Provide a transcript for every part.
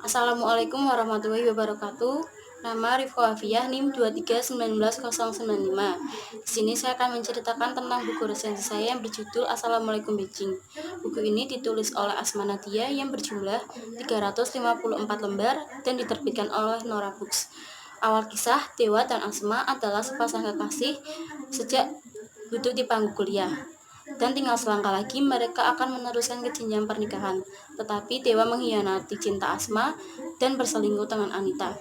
Assalamualaikum warahmatullahi wabarakatuh. Nama Rifko Afiyah, NIM 2319095. Di sini saya akan menceritakan tentang buku resensi saya yang berjudul Assalamualaikum Beijing. Buku ini ditulis oleh Asma Nadia yang berjumlah 354 lembar dan diterbitkan oleh Nora Books. Awal kisah Dewa dan Asma adalah sepasang kekasih sejak duduk di pangku kuliah. Dan tinggal selangkah lagi mereka akan meneruskan ke jenjang pernikahan. Tetapi Dewa mengkhianati cinta Asma dan berselingkuh dengan Anita.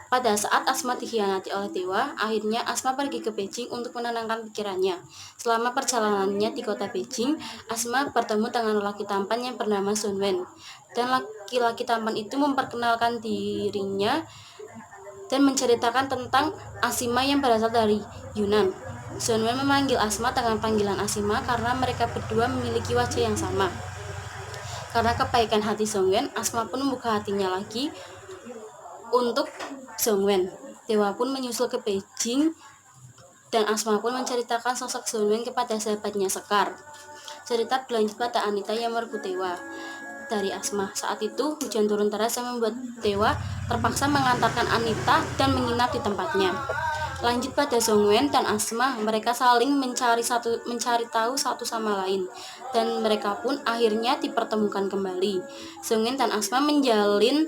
Pada saat Asma dikhianati oleh Dewa, akhirnya Asma pergi ke Beijing untuk menenangkan pikirannya. Selama perjalanannya di kota Beijing, Asma bertemu dengan lelaki tampan yang bernama Sun Wen. Dan laki-laki tampan itu memperkenalkan dirinya dan menceritakan tentang Asima yang berasal dari Yunan. Sun Wen memanggil Asma dengan panggilan Asima karena mereka berdua memiliki wajah yang sama. Karena kebaikan hati Sun Wen, Asma pun membuka hatinya lagi untuk Sun Wen. Dewa pun menyusul ke Beijing dan Asma pun menceritakan sosok Sun Wen kepada sahabatnya Sekar. Cerita berlanjut pada Anita yang merebut Dewa dari Asma. Saat itu hujan turun deras yang membuat Dewa terpaksa mengantarkan Anita dan menginap di tempatnya. Lanjut pada Sun Wen dan Asma, mereka saling mencari tahu satu sama lain dan mereka pun akhirnya dipertemukan kembali. Sun Wen dan Asma menjalin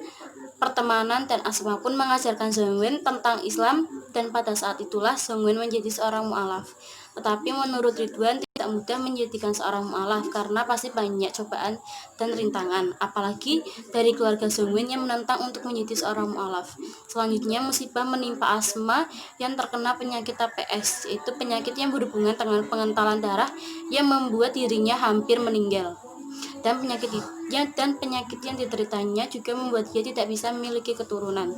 pertemanan dan Asma pun mengajarkan Sun Wen tentang Islam dan pada saat itulah Sun Wen menjadi seorang mu'alaf. Tetapi menurut Ridwan tidak mudah menjadikan seorang mu'alaf karena pasti banyak cobaan dan rintangan, apalagi dari keluarga Sun Wen yang menentang untuk menjadi seorang mu'alaf. Selanjutnya musibah menimpa Asma yang terkena penyakit TPS, yaitu penyakit yang berhubungan dengan pengentalan darah yang membuat dirinya hampir meninggal. Dan penyakit yang dideritanya juga membuat dia tidak bisa memiliki keturunan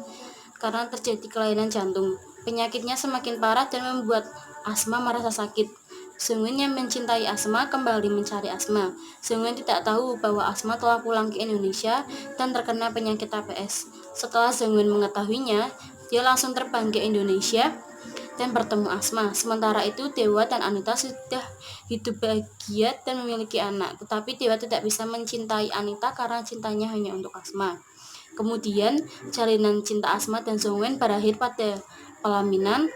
karena terjadi kelainan jantung. Penyakitnya semakin parah dan membuat Asma merasa sakit. Sun Wen yang mencintai Asma kembali mencari Asma. Sun Wen tidak tahu bahwa Asma telah pulang ke Indonesia dan terkena penyakit TPS. Setelah Sun Wen mengetahuinya, dia langsung terbang ke Indonesia dan bertemu Asma. Sementara itu Dewa dan Anita sudah hidup bahagia dan memiliki anak. Tetapi Dewa tidak bisa mencintai Anita karena cintanya hanya untuk Asma. Kemudian jalinan cinta Asma dan Sun Wen berakhir pada pelaminan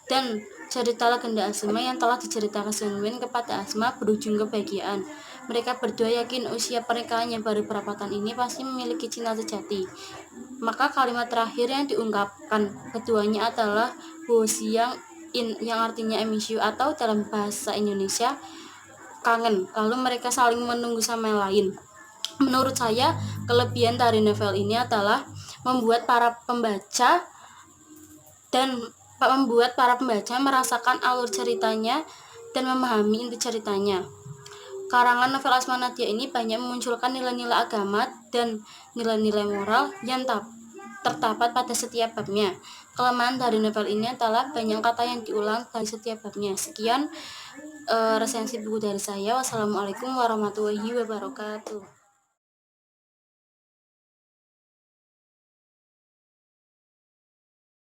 dan cerita legenda Asma yang telah diceritakan Sun Wen kepada Asma berujung kebahagiaan. Mereka berdua yakin usia pernikahan yang baru berapa tahun ini pasti memiliki cinta sejati. Maka kalimat terakhir yang diungkapkan keduanya adalah Siang yang artinya I miss you atau dalam bahasa Indonesia kangen. Lalu mereka saling menunggu sama yang lain. Menurut saya, kelebihan dari novel ini adalah membuat para pembaca merasakan alur ceritanya dan memahami inti ceritanya. Karangan novel Asma Nadia ini banyak memunculkan nilai-nilai agama dan nilai-nilai moral yang terdapat pada setiap babnya. Kelemahan dari novel ini adalah banyak kata yang diulang dari setiap babnya. Sekian resensi buku dari saya. Wassalamualaikum warahmatullahi wabarakatuh.